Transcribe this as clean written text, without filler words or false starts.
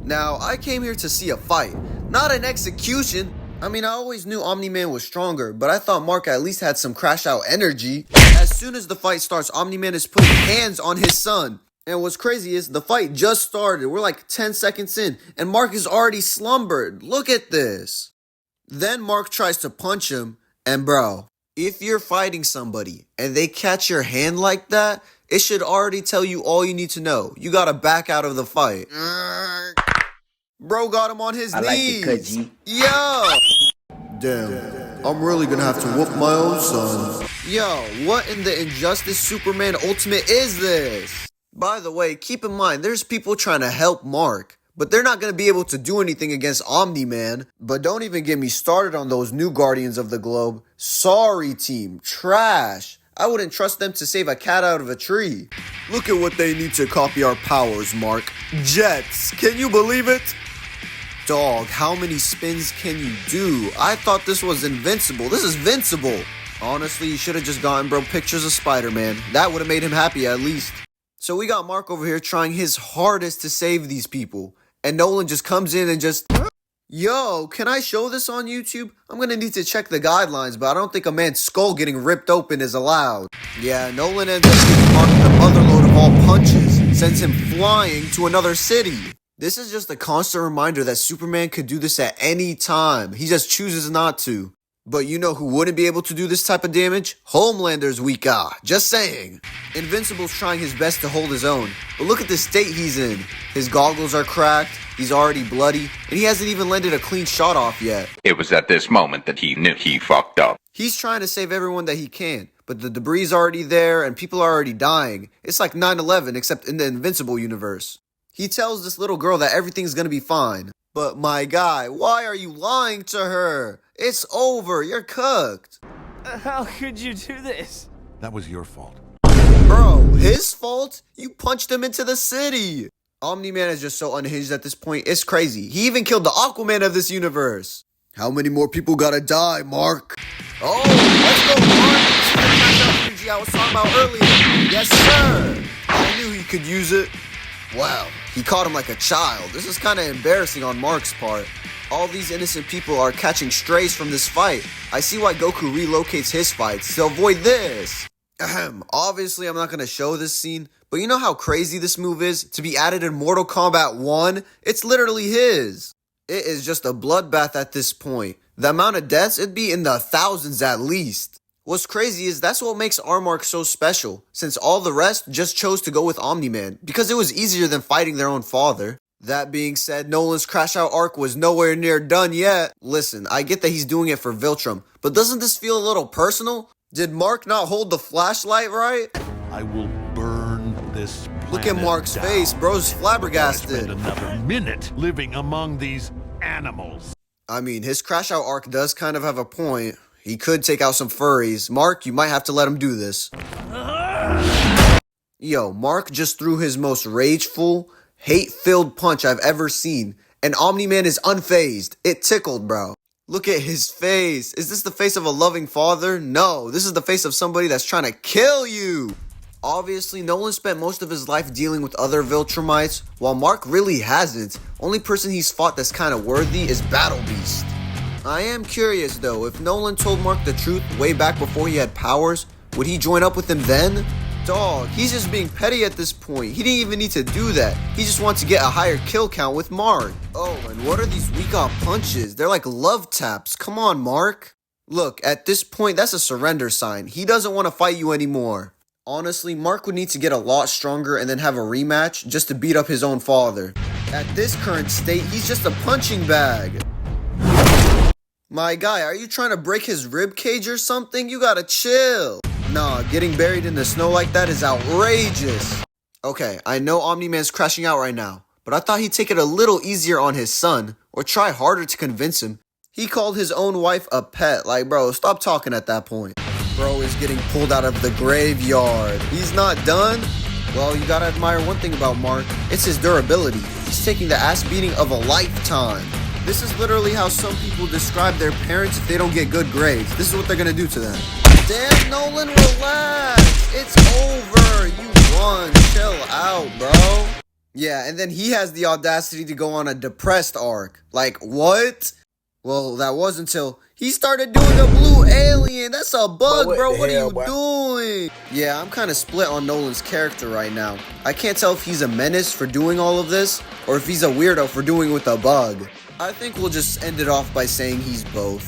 Now, I came here to see a fight, not an execution. I mean, I always knew Omni-Man was stronger, but I thought Mark at least had some crash out energy. As soon as the fight starts, Omni-Man is putting hands on his son. And what's crazy is the fight just started. We're like 10 seconds in, and Mark is already slumbered. Look at this. Then Mark tries to punch him, and bro, if you're fighting somebody and they catch your hand like that, it should already tell you all you need to know. You gotta back out of the fight. Bro got him on his knees. Like it, Yo! Damn, I'm really gonna have to whoop my own son. Yo, what in the Injustice Superman Ultimate is this? By the way, keep in mind, there's people trying to help Mark, but they're not gonna be able to do anything against Omni-Man. But don't even get me started on those new Guardians of the Globe. Sorry, team. Trash. I wouldn't trust them to save a cat out of a tree. Look at what they need to copy our powers, Mark. Jets. Can you believe it? Dog, how many spins can you do? I thought this was invincible. This is vincible. Honestly, you should have just gotten bro pictures of Spider-Man. That would have made him happy at least. So we got Mark over here trying his hardest to save these people. And Nolan just comes in and just... Yo, can I show this on YouTube? I'm gonna need to check the guidelines, but I don't think a man's skull getting ripped open is allowed. Yeah, Nolan ends up giving Mark the motherload of all punches, sends him flying to another city. This is just a constant reminder that Superman could do this at any time. He just chooses not to. But you know who wouldn't be able to do this type of damage? Homelander's weaker. Just saying. Invincible's trying his best to hold his own, but look at the state he's in. His goggles are cracked, he's already bloody, and he hasn't even landed a clean shot off yet. It was at this moment that he knew he fucked up. He's trying to save everyone that he can, but the debris is already there and people are already dying. It's like 9/11 except in the Invincible universe. He tells this little girl that everything's gonna be fine. But my guy, why are you lying to her? It's over, you're cooked. How could you do this? That was your fault. Bro, his fault? You punched him into the city. Omni-Man is just so unhinged at this point, it's crazy. He even killed the Aquaman of this universe. How many more people gotta die, Mark? Oh, let's go, Mark. This is the kind of energy I was talking about earlier. Yes, sir. I knew he could use it. Wow, he caught him like a child. This is kind of embarrassing on Mark's part. All these innocent people are catching strays from this fight. I see why Goku relocates his fights to avoid this. Obviously, I'm not going to show this scene, but you know how crazy this move is? To be added in Mortal Kombat 1? It's literally his. It is just a bloodbath at this point. The amount of deaths, it'd be in the thousands at least. What's crazy is that's what makes our Mark so special, since all the rest just chose to go with Omni-Man, because it was easier than fighting their own father. That being said, Nolan's Crash Out arc was nowhere near done yet. Listen, I get that he's doing it for Viltrum, but doesn't this feel a little personal? Did Mark not hold the flashlight right? I will burn this planet. Look at Mark's down. face, bro's flabbergasted. Spend another minute living among these animals. I mean, his Crash Out arc does kind of have a point. He could take out some furries. Mark, you might have to let him do this. Yo, Mark just threw his most rageful, hate-filled punch I've ever seen. And Omni-Man is unfazed. It tickled, bro. Look at his face. Is this the face of a loving father? No, this is the face of somebody that's trying to kill you. Obviously, Nolan spent most of his life dealing with other Viltrumites, while Mark really hasn't. Only person he's fought that's kind of worthy is Battle Beast. I am curious though, if Nolan told Mark the truth way back before he had powers, would he join up with him then? Dog, he's just being petty at this point. He didn't even need to do that. He just wants to get a higher kill count with Mark. Oh, and what are these weak-off punches? They're like love taps. Come on, Mark. Look, at this point, that's a surrender sign. He doesn't want to fight you anymore. Honestly, Mark would need to get a lot stronger and then have a rematch just to beat up his own father. At this current state, he's just a punching bag. My guy, are you trying to break his rib cage or something? You gotta chill. Nah, getting buried in the snow like that is outrageous. Okay, I know Omni-Man's crashing out right now, but I thought he'd take it a little easier on his son, or try harder to convince him. He called his own wife a pet. Like, bro, stop talking at that point. Bro is getting pulled out of the graveyard. He's not done? Well, you gotta admire one thing about Mark. It's his durability. He's taking the ass beating of a lifetime. This is literally how some people describe their parents if they don't get good grades. This is what they're gonna do to them. Damn, Nolan, relax. It's over. You won. Chill out, bro. Yeah, and then he has the audacity to go on a depressed arc. Like, what? Well, that was until he started doing a blue alien. That's a bug, what bro. the What are hell, you boy? doing? Yeah, I'm kind of split on Nolan's character right now. I can't tell if he's a menace for doing all of this, or if he's a weirdo for doing with a bug. I think we'll just end it off by saying he's both.